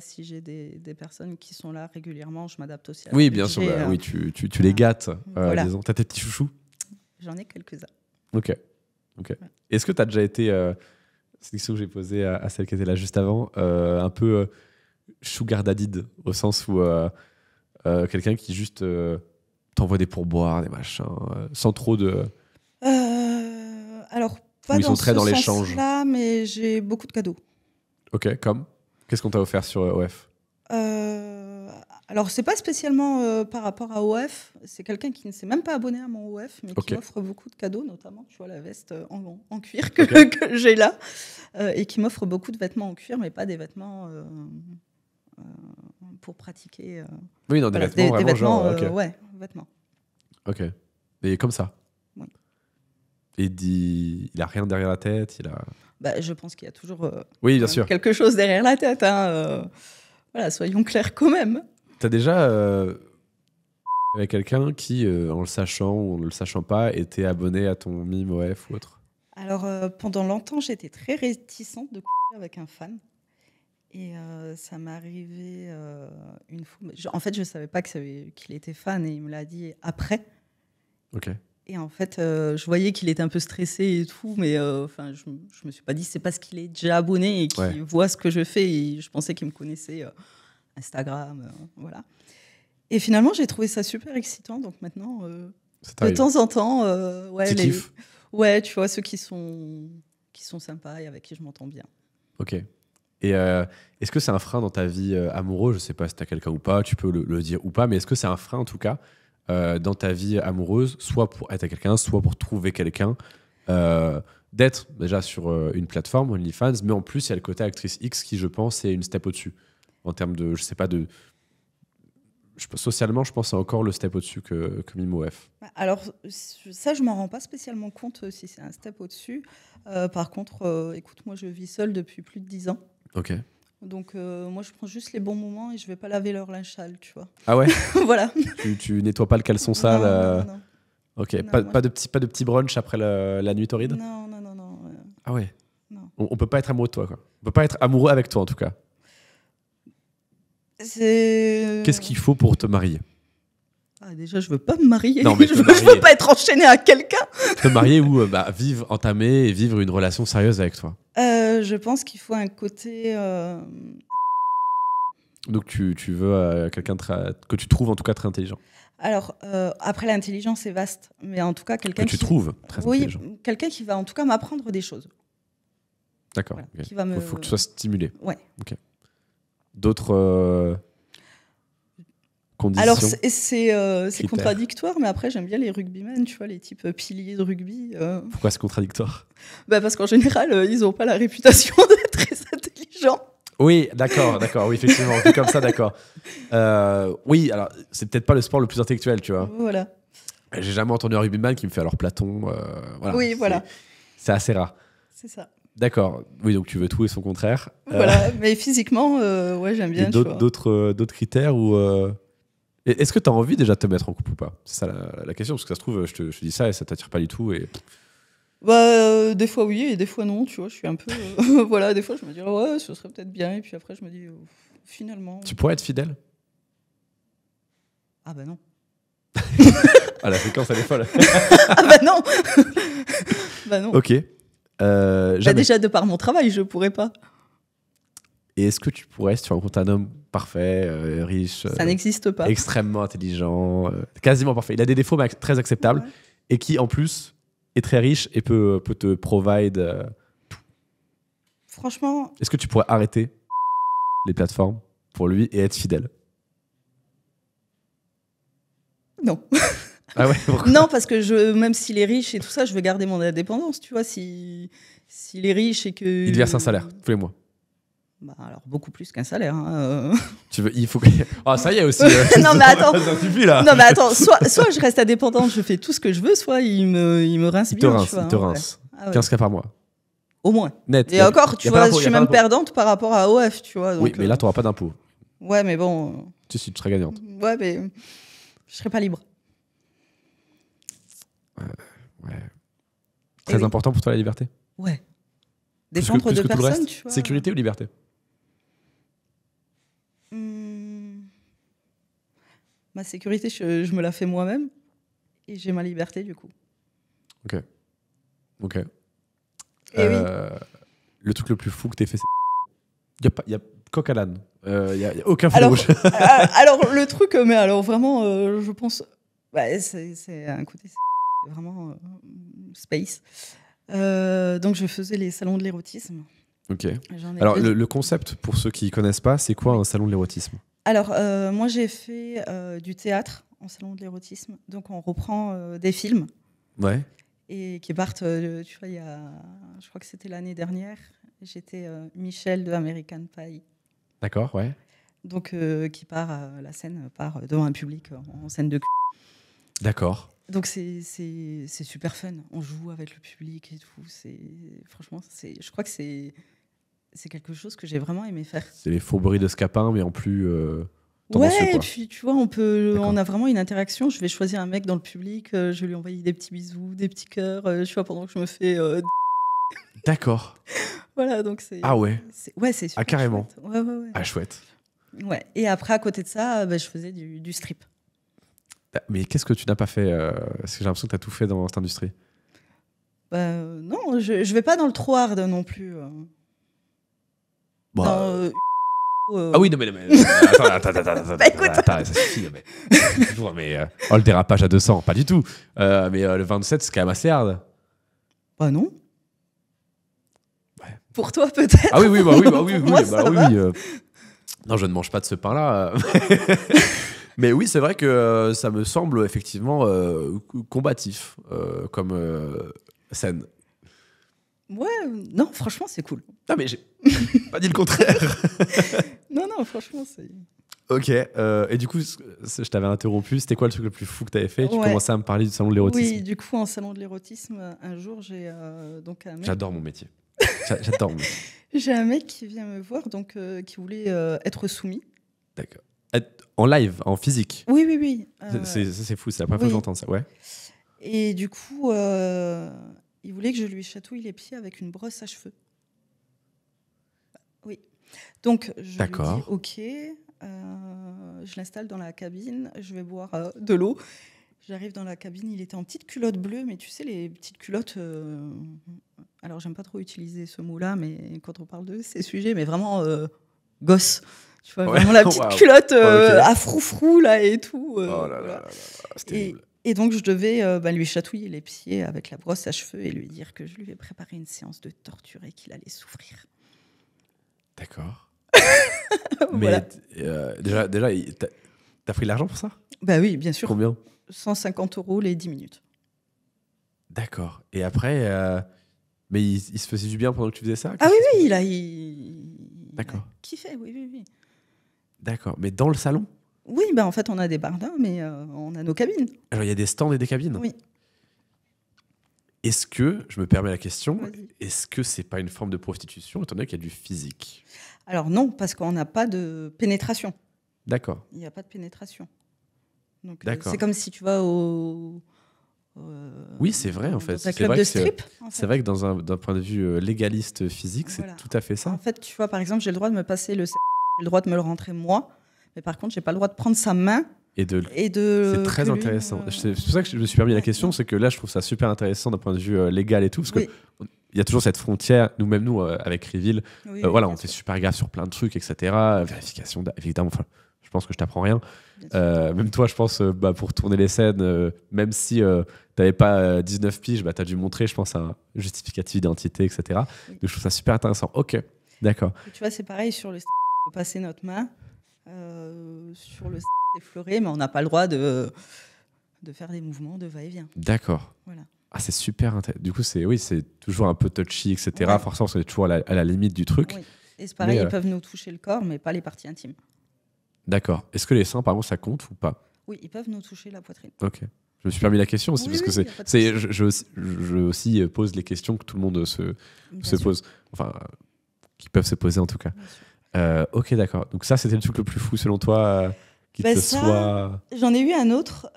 Si j'ai des personnes qui sont là régulièrement, je m'adapte aussi à oui, bien sûr. Oui, tu les gâtes. Voilà. Disons. T'as tes petits chouchous? J'en ai quelques-uns. Ok. Ouais. Est-ce que tu as déjà été, c'est une question que j'ai posée à celle qui était là juste avant, un peu sugar daddy, au sens où quelqu'un qui juste t'envoie des pourboires, des machins, sans trop de... Alors, pas dans ce sens-là, mais j'ai beaucoup de cadeaux. Ok, comme? Qu'est-ce qu'on t'a offert sur OF? Alors, c'est pas spécialement par rapport à OF. C'est quelqu'un qui ne s'est même pas abonné à mon OF, mais qui m'offre beaucoup de cadeaux, notamment, tu vois, la veste en cuir que j'ai là, et qui m'offre beaucoup de vêtements en cuir, mais pas des vêtements pour pratiquer. Oui, non, des vêtements vraiment vêtements, genre... ouais, vêtements. Ok. Et comme ça? Oui. Et il a rien derrière la tête, je pense qu'il y a toujours oui, bien sûr. quelque chose derrière la tête. Voilà, soyons clairs quand même. T'as déjà avec quelqu'un qui, en le sachant ou en ne le sachant pas, était abonné à ton mime OF ou autre? Alors, pendant longtemps, j'étais très réticente de coucher avec un fan. Et ça m'est arrivé une fois. En fait, je ne savais pas qu'il était fan et il me l'a dit après. Ok. Et en fait, je voyais qu'il était un peu stressé et tout, mais je me suis pas dit c'est parce qu'il est déjà abonné et qu'il voit ce que je fais. Et je pensais qu'il me connaissait Instagram, voilà. Et finalement, j'ai trouvé ça super excitant. Donc maintenant, de temps en temps, tu vois ceux qui sont sympas et avec qui je m'entends bien. Ok. Et est-ce que c'est un frein dans ta vie amoureuse? Je sais pas si tu as quelqu'un ou pas, tu peux le dire ou pas, mais est-ce que c'est un frein en tout cas dans ta vie amoureuse, soit pour être avec quelqu'un, soit pour trouver quelqu'un, d'être déjà sur une plateforme, OnlyFans, mais en plus il y a le côté actrice X qui, je pense, est une step au-dessus. En termes de, je sais pas, socialement, je pense que c'est encore le step au-dessus que MimoF. Alors, ça, je m'en rends pas spécialement compte si c'est un step au-dessus. Par contre, écoute, moi, je vis seule depuis plus de 10 ans. Ok. Donc, moi, je prends juste les bons moments et je vais pas laver leur linge sale, tu vois. Ah ouais. Voilà. Tu nettoies pas le caleçon sale. Non. Ok. Non, Pas de petit brunch après la nuit torride. Non. Ah ouais. Non. On peut pas être amoureux de toi, quoi. On peut pas être amoureux avec toi, en tout cas. Qu'est-ce qu'il faut pour te marier? Déjà, je veux pas me marier. Non, mais je veux pas être enchaînée à quelqu'un. Te marier ou entamer et vivre une relation sérieuse avec toi. Je pense qu'il faut un côté. Donc tu veux quelqu'un que tu trouves en tout cas très intelligent. Alors, après, l'intelligence est vaste, mais en tout cas, quelqu'un que tu trouves très intelligent. Oui, quelqu'un qui va en tout cas m'apprendre des choses. D'accord. Voilà, Okay. qui va Faut que tu sois stimulé. Ouais. Ok. D'autres conditions? Alors, c'est contradictoire, mais après, j'aime bien les rugbymen, tu vois, les types piliers de rugby. Pourquoi c'est contradictoire? Parce qu'en général, ils n'ont pas la réputation d'être très intelligents. Oui, d'accord, oui, effectivement, on fait comme ça, d'accord. Oui, alors, c'est peut-être pas le sport le plus intellectuel, tu vois. Voilà. J'ai jamais entendu un rugbyman qui me fait alors Platon. Voilà. Oui, voilà. C'est assez rare. C'est ça. D'accord. Oui, donc tu veux tout et son contraire. Voilà, mais physiquement, ouais, j'aime bien. D'autres critères ou est-ce que tu as envie déjà de te mettre en couple ou pas? C'est ça la question, parce que ça se trouve, je te dis ça et ça t'attire pas du tout. Et... des fois oui et des fois non, tu vois, je suis un peu... voilà, des fois je me dis, ouais, ce serait peut-être bien, et puis après je me dis, finalement... Tu pourrais être fidèle? Ah bah non. Ah, la fréquence, elle est folle. Ah bah non. Bah non. Ok. Déjà, de par mon travail, je pourrais pas. Et est-ce que tu pourrais, si tu rencontres un homme parfait, riche... Ça n'existe pas. Extrêmement intelligent, quasiment parfait. Il a des défauts, mais très acceptables. Ouais. Et qui, en plus, est très riche et peut te provide tout. Franchement... Est-ce que tu pourrais arrêter les plateformes pour lui et être fidèle? Non. Ah ouais, non, parce que même s'il est riche et tout ça, je veux garder mon indépendance, tu vois. S'il est riche et que... Il te verse un salaire tous les mois. Alors, beaucoup plus qu'un salaire. Il faut que... Ah, ça y est aussi. Non, mais attends. Ça suffit, là. Non, mais attends. Soit je reste indépendante, je fais tout ce que je veux, soit il me rince bien. Il te rince. Ouais. 15K par mois. Au moins. Net. Et encore, tu vois, je suis même perdante par rapport à OF, tu vois. Donc, oui, mais là, tu n'auras pas d'impôt. Ouais, mais bon... Si, tu serais gagnante. Ouais, mais je serais pas libre. Ouais. Très important pour toi, la liberté? Ouais. Dépendre de personne, tu vois. Sécurité ou liberté? Ma sécurité, je me la fais moi-même. Et j'ai ma liberté, du coup. Ok. Oui. Le truc le plus fou que t'aies fait, c'est... Il y a coq à l'âne. Il y a aucun feu rouge. Alors, le truc, mais alors vraiment, je pense... c'est un côté... vraiment space. Donc, je faisais les salons de l'érotisme. Ok. Alors, le concept, pour ceux qui ne connaissent pas, c'est quoi un salon de l'érotisme? Alors, moi, j'ai fait du théâtre en salon de l'érotisme. Donc, on reprend des films. Ouais. Et qui partent, tu vois, je crois que c'était l'année dernière, j'étais Michel de American Pie. D'accord, ouais. Donc, qui la scène part devant un public en scène de cul. D'accord. Donc c'est super fun. On joue avec le public et tout. Franchement, je crois que c'est quelque chose que j'ai vraiment aimé faire. C'est les fourberies de Scapin, mais en plus tendancieux, quoi. Et puis tu vois, on a vraiment une interaction. Je vais choisir un mec dans le public, je vais lui envoyer des petits bisous, des petits cœurs. Tu vois, pendant que je me fais. D'accord. Voilà, donc c'est. Ah ouais. Ouais, c'est super. Ah carrément. Chouette. Ouais. Ah chouette. Ouais. Et après, à côté de ça, je faisais du strip. Mais qu'est-ce que tu n'as pas fait Parce que j'ai l'impression que tu as tout fait dans cette industrie. Non, je vais pas dans le trop hard non plus. Ah oui, non mais attends, ça suffit. Mais le dérapage à 200, pas du tout. Mais le 27, c'est quand même assez hard. Bah non. Ouais. Pour toi, peut-être. Ah oui, oui, bah oui, Pour moi, ça va. Non, je ne mange pas de ce pain-là. Mais oui, c'est vrai que ça me semble effectivement combatif comme scène. Ouais, non, franchement, c'est cool. Non, mais j'ai pas dit le contraire. Non, franchement, c'est... Ok, et du coup, je t'avais interrompu. C'était quoi le truc le plus fou que tu avais fait? Tu Ouais. commençais à me parler du salon de l'érotisme. Oui, du coup, en salon de l'érotisme, un jour, j'ai donc un mec... J'adore mon métier. J'adore mon métier. J'ai un mec qui vient me voir, donc qui voulait être soumis. D'accord. En live, en physique. Oui. C'est fou, c'est la première fois que j'entends ça. Ouais. Et du coup, il voulait que je lui chatouille les pieds avec une brosse à cheveux. Oui. Donc, je lui dis OK. Je l'installe dans la cabine. Je vais boire de l'eau. J'arrive dans la cabine. Il était en petite culotte bleue, mais tu sais, les petites culottes. Alors, j'aime pas trop utiliser ce mot-là, mais quand on parle de ces sujets, mais vraiment gosse. Tu vois, vraiment la petite culotte à froufrou là et tout. Oh là là, c'est terrible. Et donc, je devais lui chatouiller les pieds avec la brosse à cheveux et lui dire que je lui ai préparé une séance de torture et qu'il allait souffrir. D'accord. Voilà. Mais déjà, t'as pris de l'argent pour ça? Bah oui, bien sûr. Combien? 150 € les 10 minutes. D'accord. Et après, mais il se faisait du bien pendant que tu faisais ça? Ah oui, il a kiffé, oui. D'accord. Mais dans le salon? Oui, bah en fait, on a des bardins, mais on a nos cabines. Alors, il y a des stands et des cabines? Oui. Est-ce que, je me permets la question, Vas-y. est-ce que c'est pas une forme de prostitution, étant donné qu'il y a du physique? Alors non, parce qu'on n'a pas de pénétration. D'accord. Il n'y a pas de pénétration. Donc, D'accord. c'est comme si tu vas au... Oui, c'est vrai, en fait. Dans un club de strip. C'est vrai que d'un point de vue légaliste physique, Voilà. c'est tout à fait ça. En fait, tu vois, par exemple, j'ai le droit de me passer j'ai le droit de me le rentrer moi, mais par contre, j'ai pas le droit de prendre sa main Et de c'est très que lui, intéressant. C'est pour ça que je me suis permis la question, c'est que là, je trouve ça super intéressant d'un point de vue légal et tout, parce que il y a toujours cette frontière, nous, avec Reveal, voilà, on fait super gaffe sur plein de trucs, etc. Vérification, évidemment, enfin, je pense que je t'apprends rien. Même toi, je pense, pour tourner les scènes, même si t'avais pas 19 piges, t'as dû montrer, je pense, un justificatif d'identité, etc. Oui. Donc, je trouve ça super intéressant. Ok, d'accord. Et tu vois, c'est pareil sur le on peut passer notre main sur le effleuré, mais on n'a pas le droit de faire des mouvements de va-et-vient. D'accord. Voilà. Ah, c'est super intéressant. Du coup, c'est toujours un peu touchy, etc. Ouais. Forcément, on est toujours à la limite du truc. Oui. Et c'est pareil, ils peuvent nous toucher le corps, mais pas les parties intimes. D'accord. Est-ce que les seins, par contre, ça compte ou pas? Oui, ils peuvent nous toucher la poitrine. Ok. Je me suis permis la question aussi, parce que je aussi pose les questions que tout le monde se pose. Enfin, qui peuvent se poser en tout cas. Ok, d'accord. Donc ça, c'était le truc le plus fou selon toi qui te soit... J'en ai eu un autre,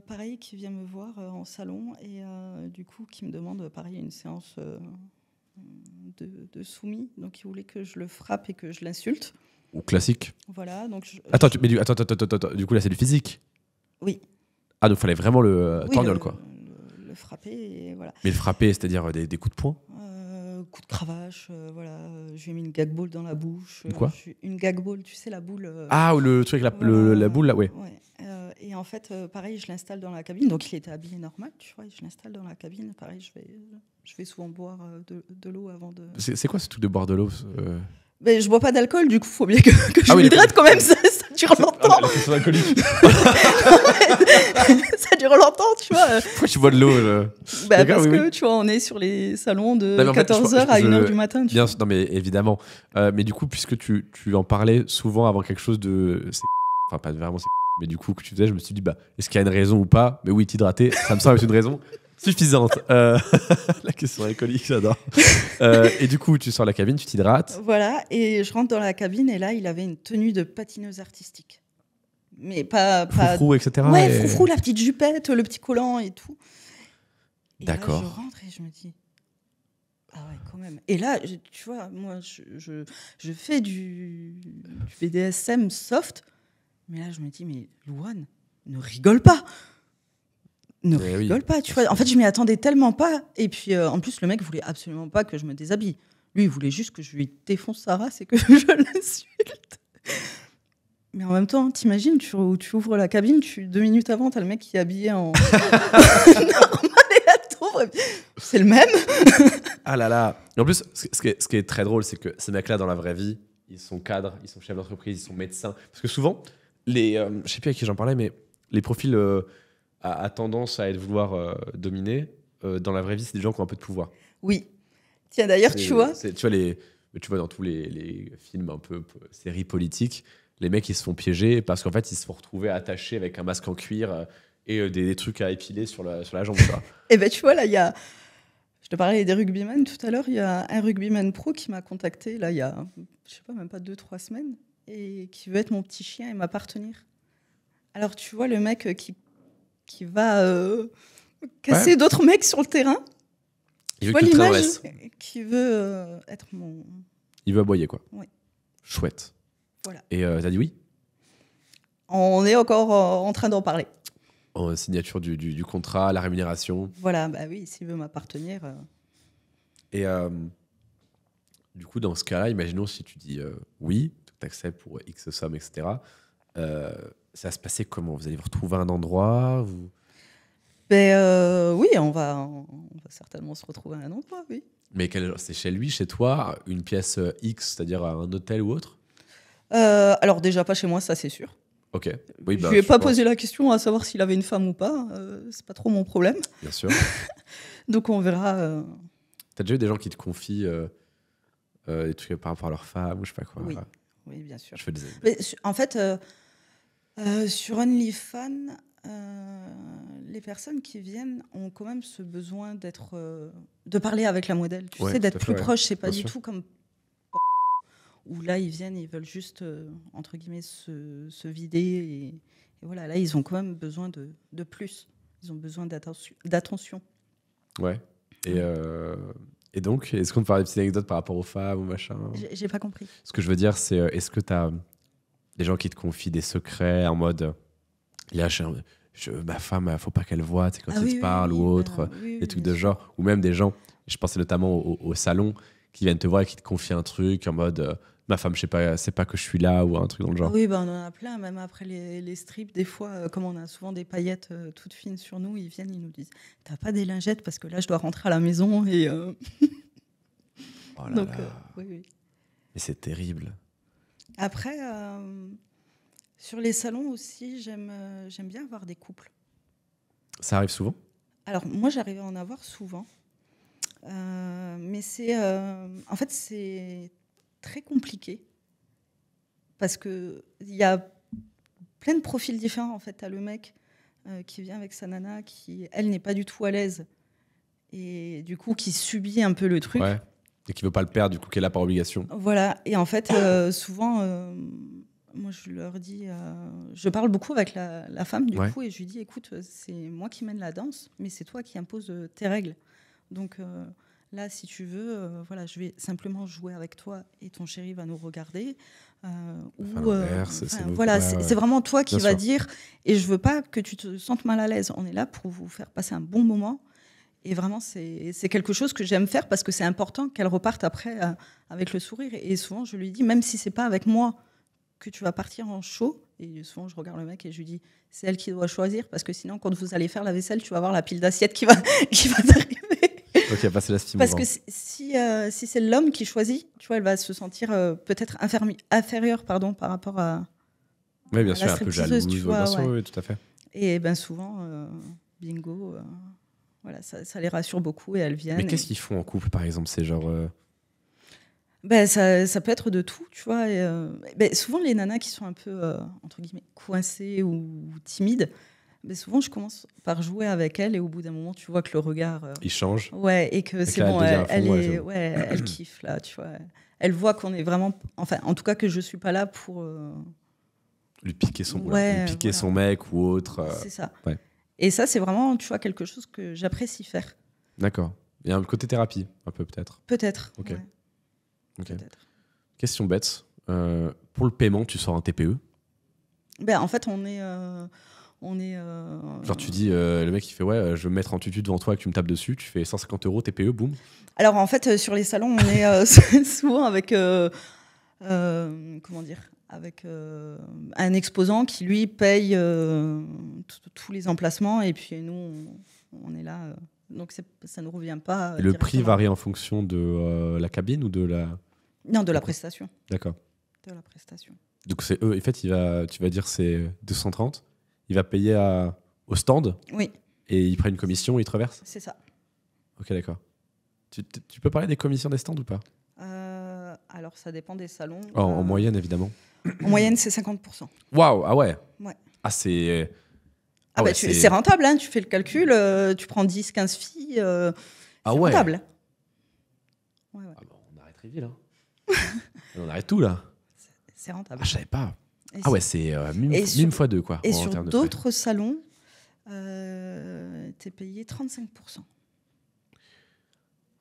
pareil, qui vient me voir en salon et du coup, qui me demande, pareil, une séance de soumis. Donc, il voulait que je le frappe et que je l'insulte. Ou classique. Voilà. Donc attends, du coup, là, c'est du physique? Oui. Ah, donc il fallait vraiment le torgnole, quoi. Le frapper, et voilà. Mais le frapper, c'est-à-dire des coups de poing? Coup de cravache, voilà. Je lui ai mis une gag ball dans la bouche. Quoi? Une gag ball, tu sais, la boule. Ah, le truc avec la boule, là, ouais. Et en fait, pareil, je l'installe dans la cabine. Donc, il était habillé normal, tu vois. Je l'installe dans la cabine. Pareil, je vais souvent boire de l'eau avant de... C'est quoi ce truc de boire de l'eau Mais je bois pas d'alcool, du coup, il faut bien que je m'hydrate quand même. Ça dure longtemps. La question d'alcoolique. Ça dure longtemps, tu vois. Pourquoi tu bois de l'eau Parce que, tu vois, on est sur les salons de 14h à 1h du matin. Bien, non, mais évidemment. Mais du coup, puisque tu en parlais souvent avant quelque chose de... Enfin, pas vraiment... Mais du coup, que tu faisais, je me suis dit, est-ce qu'il y a une raison ou pas? Mais oui, t'hydrater, ça me semble être une raison suffisante. La question alcoolique, j'adore. Et du coup, tu sors de la cabine, tu t'hydrates. Voilà, et je rentre dans la cabine, et là, il avait une tenue de patineuse artistique. Mais pas... Froufrou, etc. Ouais, froufrou, la petite jupette, le petit collant et tout. Et d'accord. Là, je rentre et je me dis... Ah ouais, quand même. Et là, tu vois, moi, je fais du BDSM soft, mais là, je me dis, mais Louane, ne rigole pas. Ne rigole pas, tu vois. En fait, je m'y attendais tellement pas. Et puis, en plus, le mec voulait absolument pas que je me déshabille. Lui, il voulait juste que je lui défonce sa race et que je l'insulte. Mais en même temps, t'imagines, tu ouvres la cabine, 2 minutes avant, t'as le mec qui est habillé en... normal, et là, t'ouvres C'est le même. Ah là là. Et en plus, ce qui est très drôle, c'est que ces mecs-là, dans la vraie vie, ils sont cadres, ils sont chefs d'entreprise, ils sont médecins. Parce que souvent, je sais plus à qui j'en parlais, mais les profils à tendance à vouloir dominer, dans la vraie vie, c'est des gens qui ont un peu de pouvoir. Oui. Tiens, d'ailleurs, tu vois. Tu vois dans tous les films un peu séries politiques, les mecs ils se font piéger parce qu'en fait ils se font retrouver attachés avec un masque en cuir et des trucs à épiler sur la jambe. Et ben tu vois là, je te parlais des rugbymen tout à l'heure, il y a un rugbyman pro qui m'a contacté là il y a, je sais pas, même pas 2-3 semaines et qui veut être mon petit chien et m'appartenir. Alors tu vois le mec qui va casser d'autres mecs sur le terrain. Il tu veut vois l'image qui veut être mon... Il veut aboyer quoi. Oui. Chouette. Voilà. Et t'as dit oui? On est encore en train d'en parler. En signature du contrat, la rémunération. Voilà, bah oui, s'il veut m'appartenir. Et du coup, dans ce cas-là, imaginons si tu dis oui, tu acceptes pour X somme, etc. Ça va se passer comment? Vous allez vous retrouver à un endroit Oui, on va certainement se retrouver à un endroit, oui. Mais c'est chez lui, chez toi, une pièce X, c'est-à-dire un hôtel ou autre? Alors déjà pas chez moi, ça c'est sûr. Ok. Oui, je lui ai pas posé la question à savoir s'il avait une femme ou pas. C'est pas trop mon problème. Bien sûr. Donc on verra. T'as déjà eu des gens qui te confient des trucs par rapport à leur femme ou je sais pas quoi? Oui, bien sûr. Je fais des... Mais, en fait, sur OnlyFans, les personnes qui viennent ont quand même ce besoin de parler avec la modèle. Tu sais, d'être plus proche. C'est pas du tout comme où là ils viennent, ils veulent juste entre guillemets se vider et voilà, là ils ont quand même besoin de plus. Ils ont besoin d'attention. Ouais. Et donc, est-ce qu'on peut parler de petites anecdotes par rapport aux femmes ou machin? J'ai pas compris. Ce que je veux dire, c'est est-ce que tu as des gens qui te confient des secrets en mode là, ma femme, faut pas qu'elle voit quand ils te parlent ou autre, des trucs de genre, ou même des gens, je pensais notamment au salon, qui viennent te voir et qui te confient un truc en mode ma femme, je sais pas, c'est pas que je suis là ou un truc dans le genre. Oui, on en a plein, même après les strips, des fois, comme on a souvent des paillettes toutes fines sur nous, ils viennent, ils nous disent t'as pas des lingettes parce que là je dois rentrer à la maison et oh là donc là. oui. Mais c'est terrible. Après, sur les salons aussi, j'aime bien avoir des couples. Ça arrive souvent? Alors moi j'arrive à en avoir souvent, mais en fait c'est très compliqué parce que il y a plein de profils différents. En fait, t'as le mec qui vient avec sa nana qui elle n'est pas du tout à l'aise et du coup qui subit un peu le truc. Ouais. Et qui veut pas le perdre, du coup, qui est là par obligation. Voilà. Et en fait, souvent, moi je leur dis, je parle beaucoup avec la femme du coup et je lui dis, écoute, c'est moi qui mène la danse, mais c'est toi qui imposes tes règles. Donc là, si tu veux, voilà, je vais simplement jouer avec toi et ton chéri va nous regarder. C'est vraiment toi qui vas dire. Et je veux pas que tu te sentes mal à l'aise. On est là pour vous faire passer un bon moment. Et vraiment, c'est quelque chose que j'aime faire parce que c'est important qu'elle reparte après avec le sourire. Et souvent, je lui dis, même si c'est pas avec moi que tu vas partir en show, et souvent, je regarde le mec et je lui dis, c'est elle qui doit choisir parce que sinon, quand vous allez faire la vaisselle, tu vas avoir la pile d'assiettes qui va t'arriver. Ok, passer la stime. Parce que si c'est l'homme qui choisit, tu vois, elle va se sentir peut-être inférieure par rapport à. Oui, bien sûr, un peu jalouse, tu vois, oui, tout à fait. Et ben souvent, bingo, voilà, ça les rassure beaucoup et elles viennent. Mais qu'est-ce qu'ils font en couple, par exemple? C'est genre. Ben, ça peut être de tout, tu vois. Souvent, les nanas qui sont un peu, entre guillemets, coincées ou timides, mais souvent, je commence par jouer avec elle et au bout d'un moment, tu vois que le regard... il change. Ouais, et que c'est bon, elle kiffe, là, tu vois. Elle voit qu'on est vraiment... Enfin, en tout cas, que je ne suis pas là pour... lui piquer son mec ou autre. C'est ça. Ouais. Et ça, c'est vraiment, tu vois, quelque chose que j'apprécie faire. D'accord. Il y a un côté thérapie, un peu, peut-être. Peut-être, Ok. Ouais. Okay. Peut-être. Question bête. Pour le paiement, tu sors un TPE? En fait, on est genre tu dis le mec il fait je veux me mettre en tutu devant toi et que tu me tapes dessus, tu fais 150 € TPE, boum. Alors en fait sur les salons on est souvent avec comment dire, avec un exposant qui lui paye tous les emplacements et puis nous on est là Donc ça ne revient pas. Et le prix directement. varie en fonction de la cabine ou de la... Non, de la prestation. D'accord. De la prestation. Donc c'est eux, en fait, tu vas dire c'est 230, il va payer au stand Oui, et il prend une commission et il te reverse. c'est ça. Ok, d'accord. Tu peux parler des commissions des stands ou pas? Alors, ça dépend des salons. En moyenne, évidemment. En moyenne, c'est 50%. Waouh, ah ouais. Ouais. Ah, c'est... Ah ouais, bah, c'est rentable, hein, tu fais le calcul, tu prends 10, 15 filles, Ah c'est ouais. rentable. Ouais, ouais. Ah bon, on arrête très vite, là. On arrête tout, là. C'est rentable. Ah, je savais pas. Et Ah ouais, c'est mime fois deux, quoi. Et en sur termes de frais. d'autres salons, t'es payé 35%.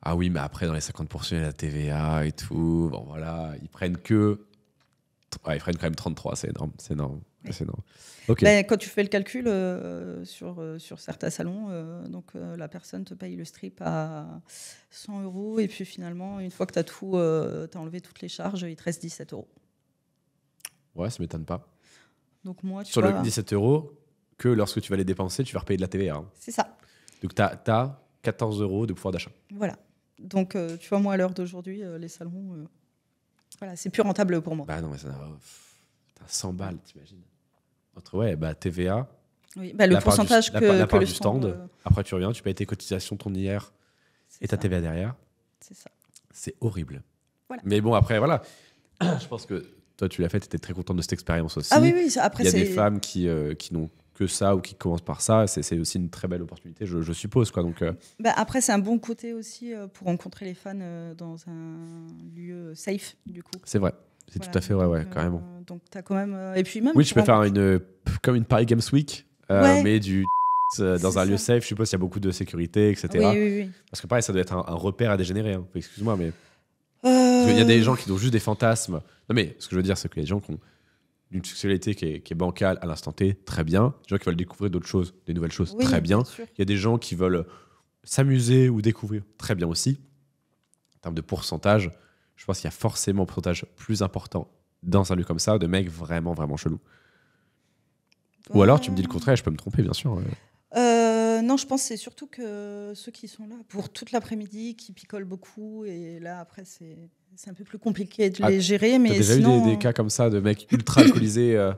Ah oui, mais après, dans les 50%, il y a la TVA et tout. Bon, voilà, ils prennent que... Ouais, ils prennent quand même 33, c'est énorme. C'est énorme. Oui. C'est énorme. Ok. Ben, quand tu fais le calcul sur certains salons, la personne te paye le strip à 100 € et puis finalement, une fois que tu as enlevé toutes les charges, il te reste 17 €. Ouais, ça m'étonne pas. Donc moi, tu Sur vois, le 17 €, que lorsque tu vas les dépenser, tu vas repayer de la TVA. Hein. c'est ça. Donc, tu as 14 € de pouvoir d'achat. Voilà. Donc, tu vois, moi, à l'heure d'aujourd'hui, les salons, voilà, c'est plus rentable pour moi. Bah non, mais ça n'a... T'as 100 balles, t'imagines. Entre, ouais, bah TVA, Oui, bah, le la part pourcentage du, que, la que part le du stand, après tu reviens, tu payes tes cotisations, ton IR c'est et ta ça. TVA derrière. C'est ça. C'est horrible. Voilà. Mais bon, après, voilà. Je pense que toi, tu l'as fait, tu étais très contente de cette expérience aussi. Ah oui, oui, après, Il y a c'est... des femmes qui n'ont que ça ou qui commencent par ça. C'est aussi une très belle opportunité, je suppose. Quoi. Donc, Bah, après, c'est un bon côté aussi pour rencontrer les fans dans un lieu safe, du coup. c'est vrai. C'est Voilà, tout à fait vrai, donc, ouais, carrément. Donc, tu as quand même... et puis même... Oui, tu peux faire comme une Paris Games Week, Ouais. mais dans C'est un lieu ça. safe. Je suppose qu'il y a beaucoup de sécurité, etc. Oui, oui, oui. Parce que pareil, ça doit être un repère à dégénérer. Hein. Excuse-moi, mais... Euh, Il y a des gens qui ont juste des fantasmes. Non, mais ce que je veux dire, c'est qu'il y a des gens qui ont une sexualité qui est bancale à l'instant T, très bien. Des gens qui veulent découvrir d'autres choses, des nouvelles choses, oui, très bien. sûr. Il y a des gens qui veulent s'amuser ou découvrir, très bien aussi. En termes de pourcentage, je pense qu'il y a forcément un pourcentage plus important dans un lieu comme ça de mecs vraiment, vraiment chelous. Ou alors, tu me dis le contraire, je peux me tromper, bien sûr. Non, je pense que c'est surtout que ceux qui sont là pour toute l'après-midi, qui picolent beaucoup, et là, après, c'est un peu plus compliqué de les gérer. T'as Mais déjà sinon... eu des cas comme ça de mecs ultra alcoolisés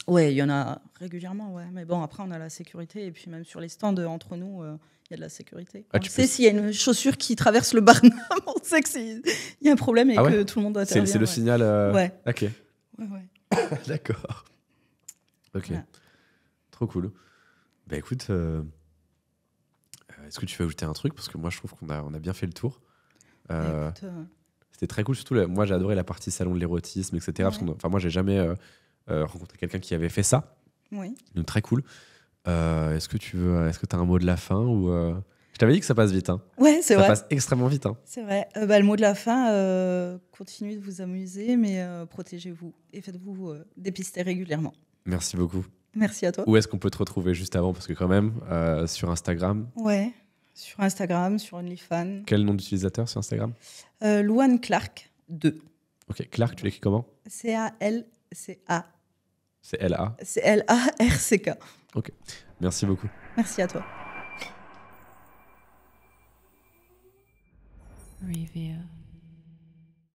Ouais, il y en a régulièrement, ouais. Mais bon, après, on a la sécurité, et puis même sur les stands, entre nous, il y a de la sécurité. Ah, On tu sait peux- s'il y a une chaussure qui traverse le Barnum, on sait qu'il y a un problème et Ah que ouais tout le monde C'est intervient. le ouais. signal. Ouais. Ok. Ouais, ouais. D'accord. Ok. Voilà. Trop cool. Bah écoute, est-ce que tu veux ajouter un truc? Parce que moi, je trouve qu'on a bien fait le tour. Écoute, C'était très cool. Surtout, moi, j'ai adoré la partie salon de l'érotisme, etc. Parce Ouais. que moi, j'ai jamais rencontré quelqu'un qui avait fait ça. oui. Donc, très cool. Est-ce que tu as un mot de la fin ou Je t'avais dit que ça passe vite. Hein. Ouais, c'est Ça vrai. passe extrêmement vite. Hein. C'est vrai. Le mot de la fin, continuez de vous amuser, mais protégez-vous et faites-vous dépister régulièrement. Merci beaucoup. Merci à toi. Où est-ce qu'on peut te retrouver juste avant? Parce que quand même, sur Instagram, Ouais, sur Instagram, sur OnlyFans. quel nom d'utilisateur sur Instagram? Louane Clark 2. Ok, Clark, tu l'écris comment? C-A-L-C-A. C'est L-A. C'est L-A-R-C-K. Merci beaucoup. Merci à toi. Reveal.